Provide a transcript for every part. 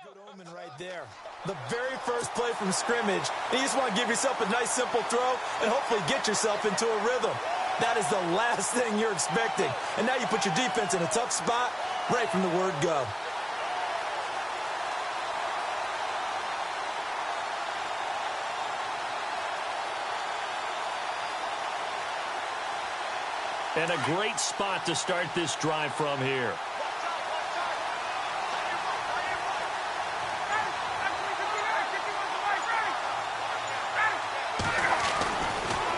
Good omen right there. The very first play from scrimmage. You just want to give yourself a nice, simple throw and hopefully get yourself into a rhythm. That is the last thing you're expecting. And now you put your defense in a tough spot right from the word go. And a great spot to start this drive from here.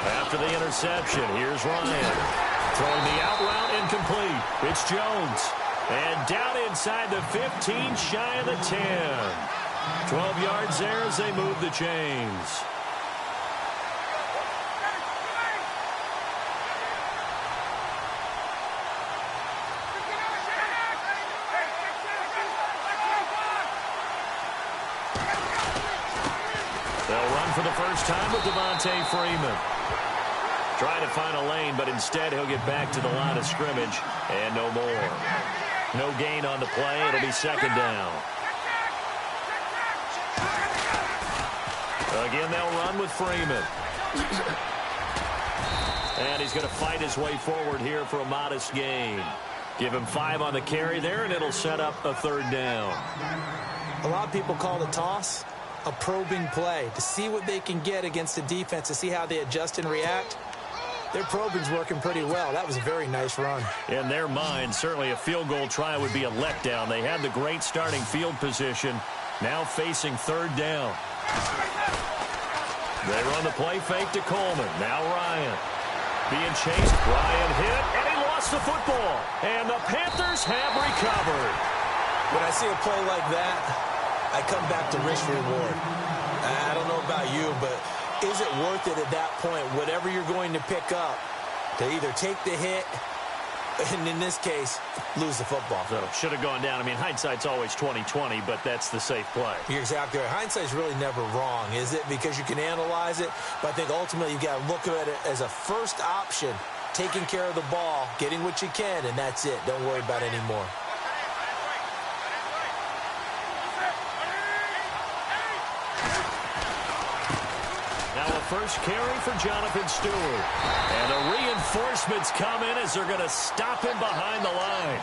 After the interception, here's Ryan. Throwing the out route incomplete. It's Jones. And down inside the 15, shy of the 10. 12 yards there as they move the chains. For the first time with Devontae Freeman. Trying to find a lane, but instead he'll get back to the line of scrimmage and no more. No gain on the play. It'll be second down. Again, they'll run with Freeman. And he's going to fight his way forward here for a modest gain. Give him 5 on the carry there, and it'll set up a third down. A lot of people call the toss a probing play to see what they can get against the defense, to see how they adjust and react. Their probing's working pretty well. That was a very nice run. In their mind, certainly a field goal try would be a letdown. They had the great starting field position, now facing third down. They run the play fake to Coleman. Now Ryan. Being chased, Ryan hit, and he lost the football. And the Panthers have recovered. When I see a play like that, I come back to risk-reward. I don't know about you, but is it worth it at that point, whatever you're going to pick up, to either take the hit, and in this case, lose the football? So, should have gone down. I mean, hindsight's always 20/20, but that's the safe play. You're exactly right. Hindsight's really never wrong, is it? Because you can analyze it, but I think ultimately you got to look at it as a first option, taking care of the ball, getting what you can, and that's it. Don't worry about it anymore. First carry for Jonathan Stewart. And the reinforcements come in as they're going to stop him behind the line.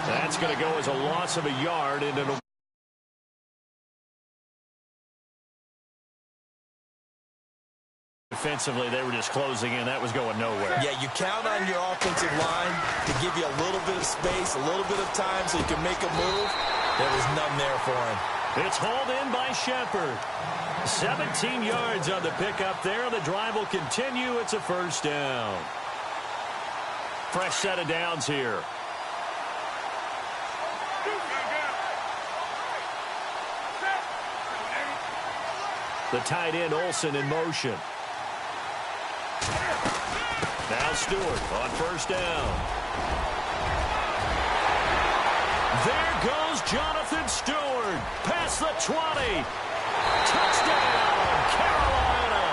That's going to go as a loss of a yard into the... Defensively, they were just closing in. That was going nowhere. Yeah, you count on your offensive line to give you a little bit of space, a little bit of time so you can make a move. There was none there for him. It's hauled in by Shepard. 17 yards on the pickup there. The drive will continue. It's a first down. Fresh set of downs here. The tight end Olsen in motion. Now Stewart on first down. There goes Jonathan Stewart. Past the 20. Touchdown, Carolina.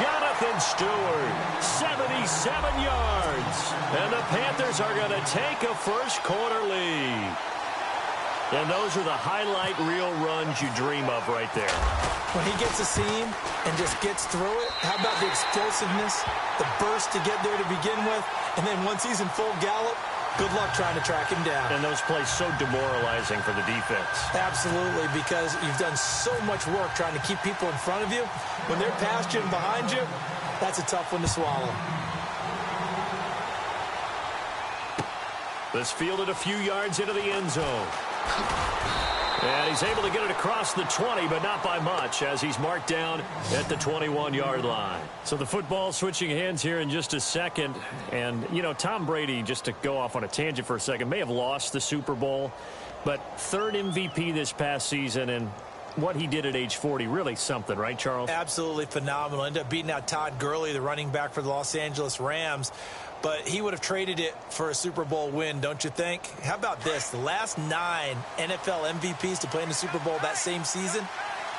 Jonathan Stewart, 77 yards. And the Panthers are going to take a first-quarter lead. And those are the highlight reel runs you dream of right there. When he gets a seam and just gets through it, how about the explosiveness, the burst to get there to begin with, and then once he's in full gallop, good luck trying to track him down. And those plays so demoralizing for the defense. Absolutely, because you've done so much work trying to keep people in front of you. When they're past you and behind you, that's a tough one to swallow. This fielded a few yards into the end zone. And he's able to get it across the 20, but not by much, as he's marked down at the 21-yard line. So the football switching hands here in just a second. And, you know, Tom Brady, just to go off on a tangent for a second, may have lost the Super Bowl, but third MVP this past season, and what he did at age 40, really something, right, Charles? Absolutely phenomenal. Ended up beating out Todd Gurley, the running back for the Los Angeles Rams. But he would have traded it for a Super Bowl win, don't you think? How about this? The last 9 NFL MVPs to play in the Super Bowl that same season,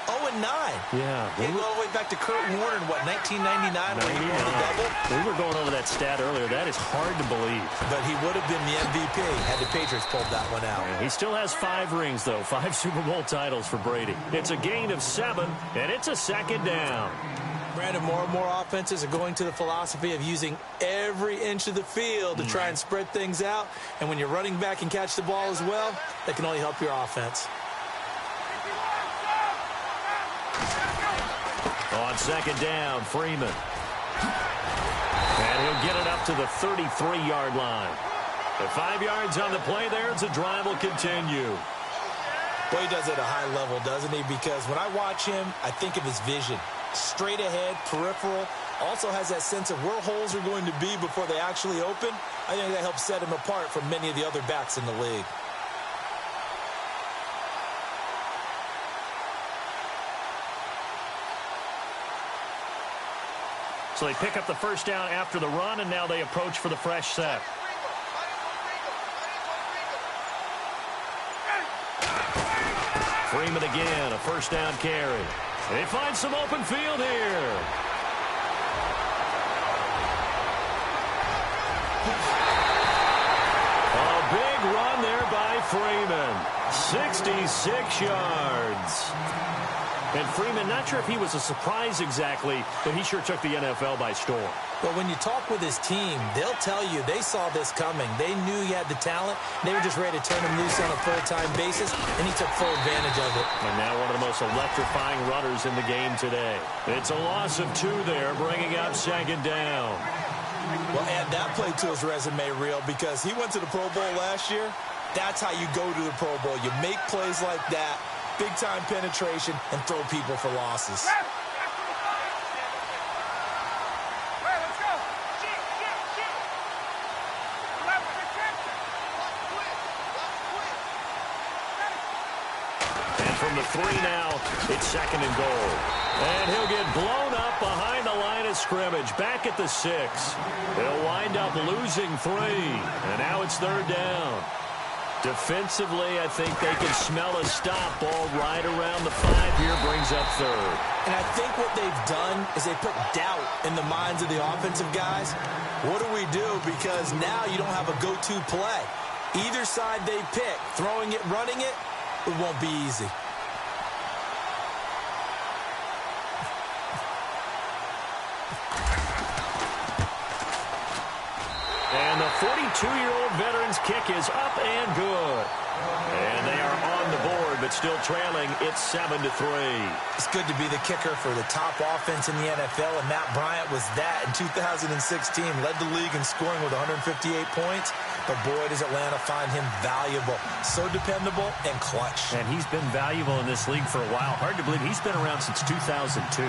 0-9. Yeah. He go all the way back to Kurt Warner in, what, 1999 when he won the double? We were going over that stat earlier. That is hard to believe. But he would have been the MVP had the Patriots pulled that one out. Yeah, he still has 5 rings, though. 5 Super Bowl titles for Brady. It's a gain of 7, and it's a second down. Brandon, more and more offenses are going to the philosophy of using every inch of the field to try and spread things out. And when you're running back and catch the ball as well, that can only help your offense. On second down, Freeman. And he'll get it up to the 33-yard line. The 5 yards on the play there, the drive will continue. Boy, he does it at a high level, doesn't he? Because when I watch him, I think of his vision. Straight ahead, peripheral, also has that sense of where holes are going to be before they actually open. I think that helps set him apart from many of the other backs in the league. So they pick up the first down after the run, and now they approach for the fresh set. Freeman again, a first down carry. They find some open field here. A big run there by Freeman. 66 yards. And Freeman, not sure if he was a surprise exactly, but he sure took the NFL by storm. But when you talk with his team, they'll tell you they saw this coming. They knew he had the talent. They were just ready to turn him loose on a full-time basis, and he took full advantage of it. And now one of the most electrifying runners in the game today. It's a loss of 2 there, bringing up second down. Well, add that play to his resume reel because he went to the Pro Bowl last year. That's how you go to the Pro Bowl. You make plays like that, big-time penetration, and throw people for losses. From the 3 now, it's second and goal. And he'll get blown up behind the line of scrimmage, back at the 6. He'll wind up losing 3, and now it's third down. Defensively, I think they can smell a stop. Ball right around the 5 here, brings up third. And I think what they've done is they put doubt in the minds of the offensive guys. What do we do? Because now you don't have a go-to play. Either side they pick, throwing it, running it, it won't be easy. And the 42-year-old veteran's kick is up and good. And they are on the board, but still trailing. It's 7-3. It's good to be the kicker for the top offense in the NFL, and Matt Bryant was that in 2016. Led the league in scoring with 158 points. But boy, does Atlanta find him valuable. So dependable and clutch. And he's been valuable in this league for a while. Hard to believe he's been around since 2002.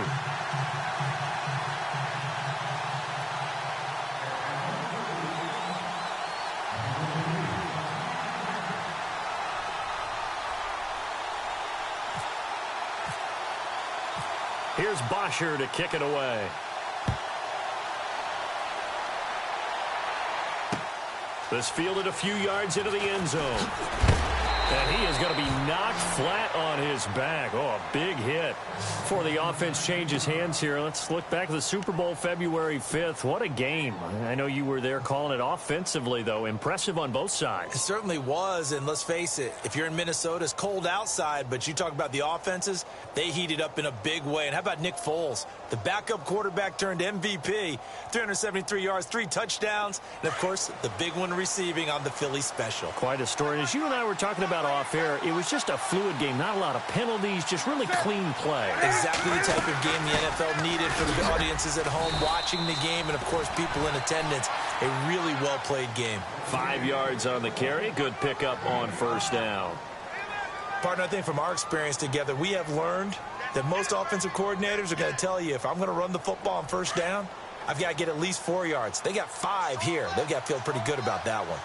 Here's Bosher to kick it away. This fielded a few yards into the end zone. And he is going to be knocked flat on his back. Oh, a big hit. Before the offense changes hands here, let's look back at the Super Bowl February 5th. What a game. I know you were there calling it offensively, though. Impressive on both sides. It certainly was, and let's face it, if you're in Minnesota, it's cold outside, but you talk about the offenses, they heated up in a big way. And how about Nick Foles? The backup quarterback turned MVP, 373 yards, 3 touchdowns, and, of course, the big one receiving on the Philly special. Quite a story. As you and I were talking about off air, it was just a fluid game, not a lot of penalties, just really clean play. Exactly the type of game the NFL needed for the audiences at home watching the game and, of course, people in attendance. A really well-played game. 5 yards on the carry. Good pickup on first down. Partner, I think from our experience together, we have learned that most offensive coordinators are going to tell you, if I'm going to run the football on first down, I've got to get at least 4 yards. They got 5 here. They've got to feel pretty good about that one.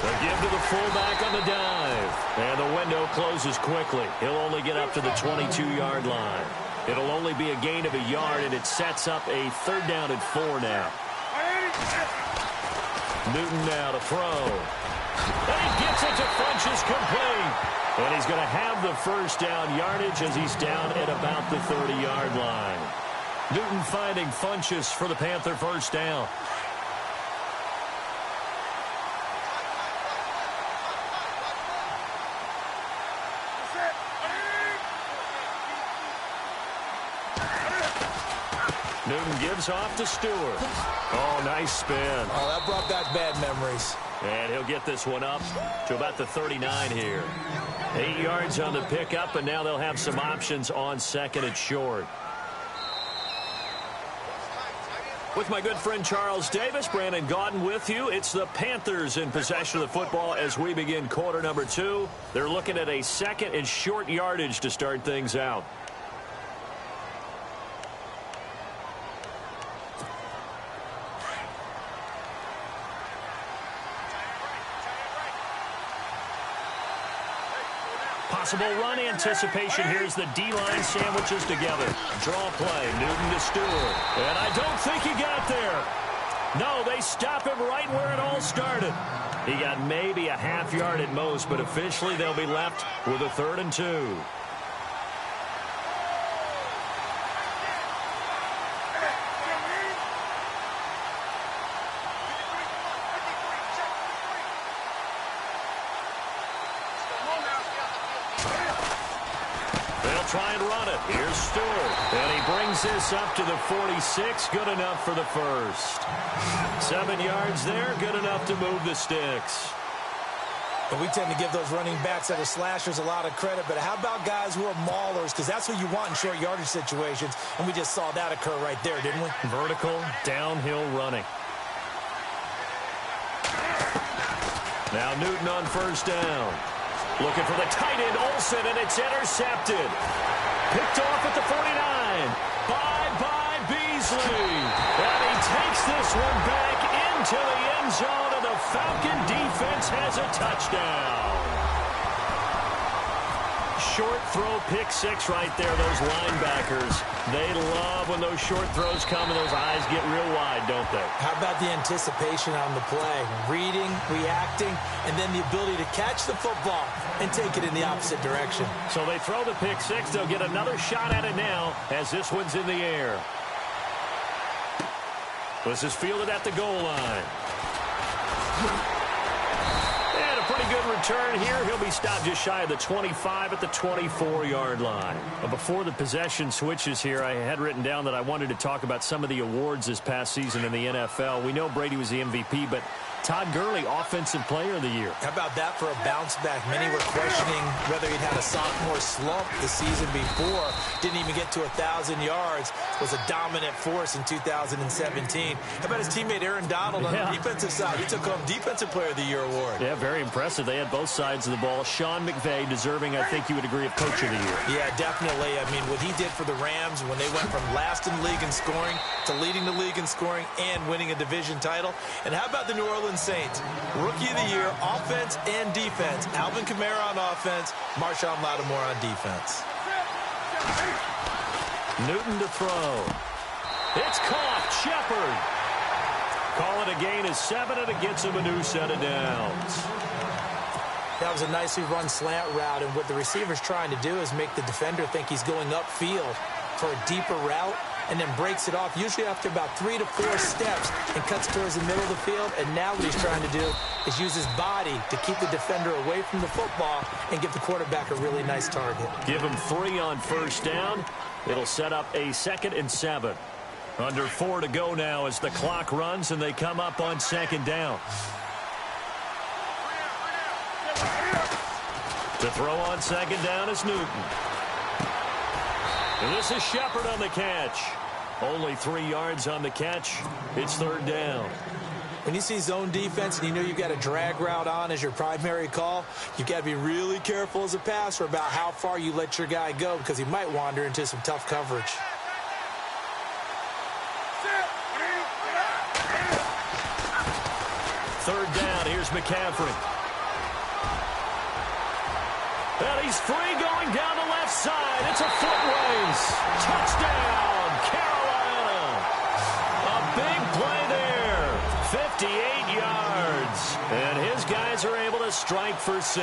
They give to the fullback on the dive. And the window closes quickly. He'll only get up to the 22-yard line. It'll only be a gain of a yard, and it sets up a third down and 4 now. Newton now to throw. And he gets it to Funchess complete. And he's going to have the first down yardage as he's down at about the 30-yard line. Newton finding Funchess for the Panther first down. Newton gives off to Stewart. Oh, nice spin. Oh, that brought back bad memories. And he'll get this one up to about the 39 here. 8 yards on the pickup, and now they'll have some options on second and short. With my good friend Charles Davis, Brandon Gaudin with you. It's the Panthers in possession of the football as we begin quarter number 2. They're looking at a second and short yardage to start things out. Possible run anticipation. Here's the D-line sandwiches together. Draw play. Newton to Stewart. And I don't think he got there. No, they stop him right where it all started. He got maybe a half yard at most, but officially they'll be left with a 3rd and 2. Try and run it. Here's Stewart. And he brings this up to the 46. Good enough for the first. 7 yards there. Good enough to move the sticks. And we tend to give those running backs that are slashers a lot of credit. But how about guys who are maulers? Because that's what you want in short yardage situations. And we just saw that occur right there, didn't we? Vertical, downhill running. Now Newton on first down. Looking for the tight end, Olsen, and it's intercepted. Picked off at the 49 by Beasley. And he takes this one back into the end zone, and the Falcon defense has a touchdown. Short throw, pick 6 right there. Those linebackers, they love when those short throws come and those eyes get real wide, don't they? How about the anticipation on the play? Reading, reacting, and then the ability to catch the football and take it in the opposite direction. So they throw the pick 6. They'll get another shot at it now as this one's in the air. This is fielded at the goal line. And a pretty good return here. He'll be stopped just shy of the 25 at the 24-yard line. But before the possession switches here, I had written down that I wanted to talk about some of the awards this past season in the NFL. We know Brady was the MVP, but Todd Gurley, Offensive Player of the Year. How about that for a bounce back? Many were questioning whether he'd had a sophomore slump the season before. Didn't even get to 1,000 yards. Was a dominant force in 2017. How about his teammate Aaron Donald on the defensive side? He took home Defensive Player of the Year award. Yeah, very impressive. They had both sides of the ball. Sean McVay deserving, I think you would agree, of Coach of the Year. Yeah, definitely. I mean, what he did for the Rams when they went from last in the league in scoring to leading the league in scoring and winning a division title. And how about the New Orleans Saints? Rookie of the Year, offense and defense. Alvin Kamara on offense, Marshawn Lattimore on defense. Newton to throw. It's caught. Shepard. Call it a gain of 7, and it gets him a new set of downs. That was a nicely run slant route, and what the receiver's trying to do is make the defender think he's going upfield for a deeper route, and then breaks it off, usually after about 3 to 4 steps, and cuts towards the middle of the field. And now what he's trying to do is use his body to keep the defender away from the football and give the quarterback a really nice target. Give him 3 on first down. It'll set up a 2nd and 7. Under 4 to go now as the clock runs, and they come up on 2nd down. To throw on 2nd down is Newton. And this is Shepard on the catch. Only 3 yards on the catch. It's 3rd down. When you see zone defense and you know you've got a drag route on as your primary call, you've got to be really careful as a passer about how far you let your guy go, because he might wander into some tough coverage. Third down, here's McCaffrey. And he's free going down the left side. It's a foot race. Touchdown, Carolina. A big play there. 58 yards. And his guys are able to strike for 6.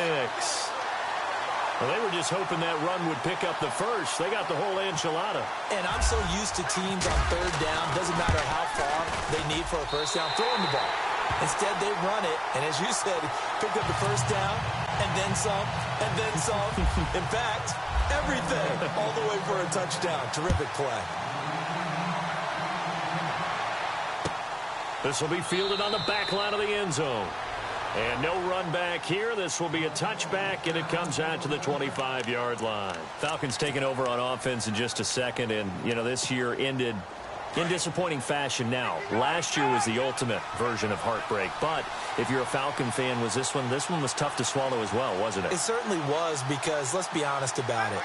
Well, they were just hoping that run would pick up the first. They got the whole enchilada. And I'm so used to teams on third down, doesn't matter how far they need for a first down, throwing the ball. Instead, they run it, and as you said, picked up the first down, and then some, and then some. In fact, everything, all the way for a touchdown. Terrific play. This will be fielded on the back line of the end zone. And no run back here. This will be a touchback, and it comes out to the 25-yard line. Falcons taking over on offense in just a second, and, you know, this year ended in disappointing fashion now. Last year was the ultimate version of heartbreak, but if you're a Falcon fan, was this one was tough to swallow as well, wasn't it? It certainly was, because let's be honest about it.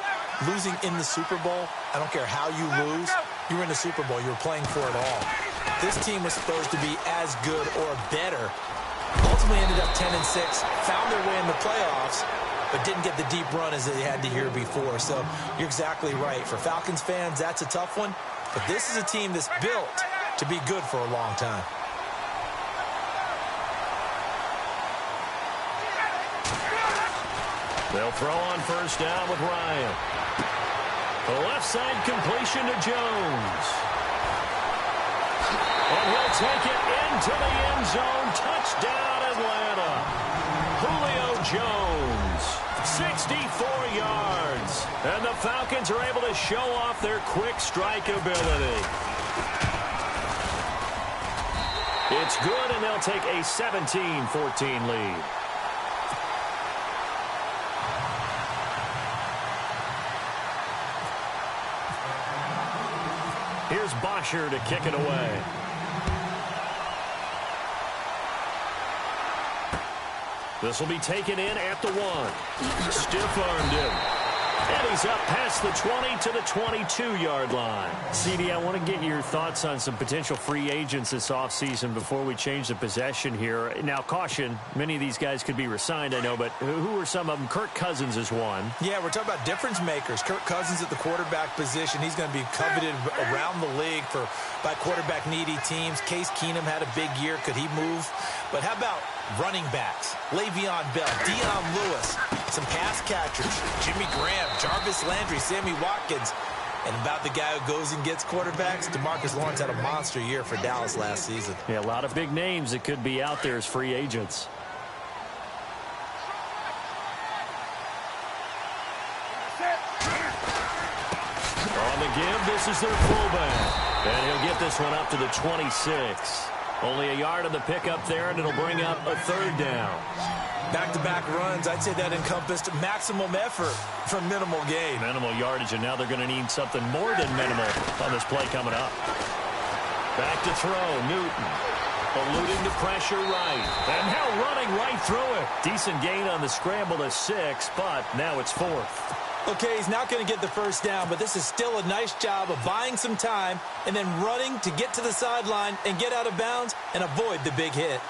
Losing in the Super Bowl, I don't care how you lose, you were in the Super Bowl, you were playing for it all. This team was supposed to be as good or better. Ultimately ended up 10-6, found their way in the playoffs, but didn't get the deep run as they had the year before. So you're exactly right. For Falcons fans, that's a tough one. But this is a team that's built to be good for a long time. They'll throw on first down with Ryan. The left side completion to Jones. And he'll take it into the end zone. Touchdown, Atlanta. Julio Jones, 64 yards. And the Falcons are able to show off their quick strike ability. It's good, and they'll take a 17-14 lead. Here's Bosher to kick it away. This will be taken in at the 1. Stiff-armed him. And he's up past the 20 to the 22-yard line. CD, I want to get your thoughts on some potential free agents this offseason before we change the possession here. Now, caution, many of these guys could be re-signed, I know, but who are some of them? Kirk Cousins is one. Yeah, we're talking about difference makers. Kirk Cousins at the quarterback position. He's going to be coveted around the league by quarterback-needy teams. Case Keenum had a big year. Could he move? But how about running backs? Le'Veon Bell, Dion Lewis, some pass catchers, Jimmy Graham, Jarvis Landry, Sammy Watkins. And about the guy who goes and gets quarterbacks, DeMarcus Lawrence had a monster year for Dallas last season. Yeah, a lot of big names that could be out there as free agents. On the give, this is their fullback. And he'll get this one up to the 26. Only a yard on the pickup there, and it'll bring up a third down. Back-to-back runs, I'd say that encompassed maximum effort for minimal gain. Minimal yardage, and now they're going to need something more than minimal on this play coming up. Back to throw, Newton. Eluding the pressure right. And now running right through it. Decent gain on the scramble to 6, but now it's 4th. Okay, he's not going to get the first down, but this is still a nice job of buying some time and then running to get to the sideline and get out of bounds and avoid the big hit.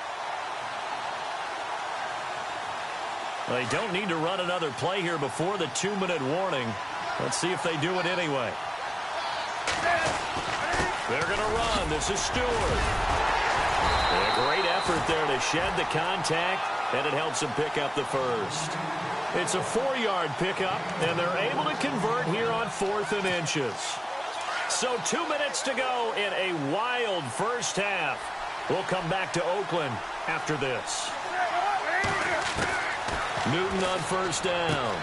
Well, they don't need to run another play here before the 2-minute warning. Let's see if they do it anyway. They're going to run. This is Stewart. A great effort there to shed the contact, and it helps him pick up the first. It's a 4-yard pickup, and they're able to convert here on 4th and inches. So 2 minutes to go in a wild first half. We'll come back to Oakland after this. Newton on first down.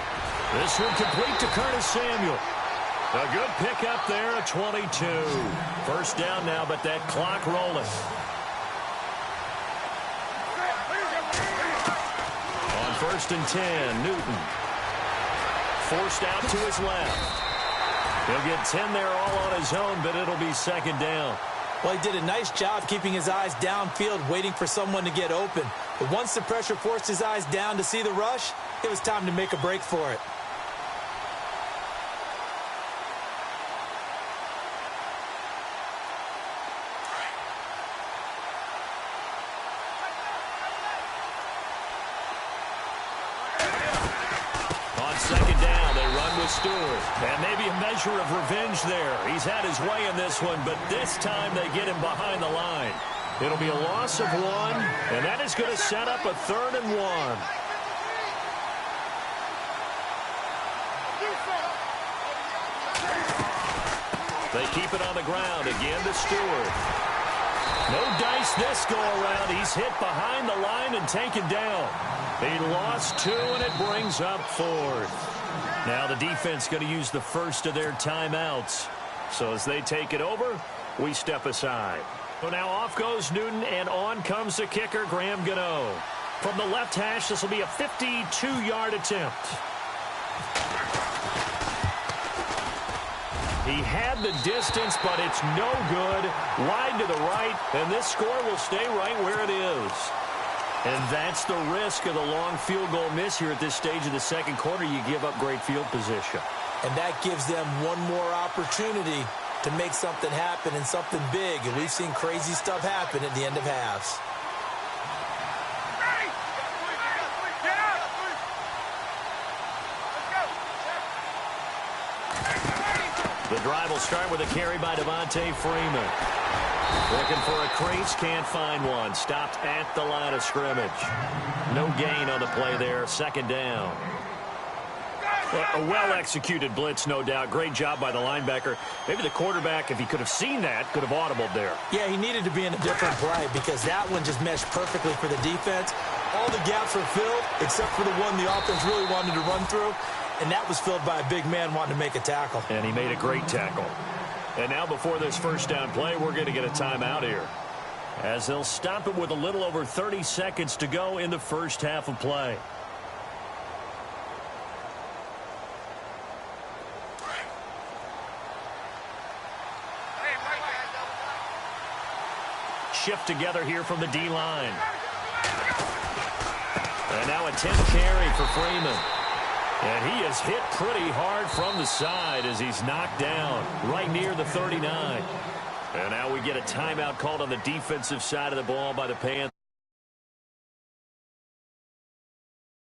This one complete to Curtis Samuel. A good pickup there at 22. First down now, but that clock rolling. First and 10, Newton. Forced out to his left. He'll get 10 there all on his own, but it'll be second down. Well, he did a nice job keeping his eyes downfield, waiting for someone to get open. But once the pressure forced his eyes down to see the rush, it was time to make a break for it. Stewart. And maybe a measure of revenge there. He's had his way in this one, but this time they get him behind the line. It'll be a loss of 1, and that is going to set up a 3rd and 1. They keep it on the ground again to Stewart. No dice this go-around. He's hit behind the line and taken down. He lost 2, and it brings up 4th. Now the defense going to use the first of their timeouts. So as they take it over, we step aside. So now off goes Newton, and on comes the kicker, Graham Gano. From the left hash, this will be a 52-yard attempt. He had the distance, but it's no good. Wide to the right, and this score will stay right where it is. And that's the risk of the long field goal miss here at this stage of the second quarter. You give up great field position. And that gives them one more opportunity to make something happen and something big. And we've seen crazy stuff happen at the end of halves. The drive will start with a carry by Devontae Freeman. Looking for a crease, can't find one. Stopped at the line of scrimmage. No gain on the play there. 2nd down. A well-executed blitz, no doubt. Great job by the linebacker. Maybe the quarterback, if he could have seen that, could have audibled there. Yeah, he needed to be in a different play because that one just meshed perfectly for the defense. All the gaps were filled except for the one the offense really wanted to run through, and that was filled by a big man wanting to make a tackle. And he made a great tackle. And now before this first down play, we're going to get a timeout here, as they'll stop it with a little over 30 seconds to go in the first half of play. Shift together here from the D-line. And now a 10 carry for Freeman. And he is hit pretty hard from the side as he's knocked down right near the 39. And now we get a timeout called on the defensive side of the ball by the Panthers.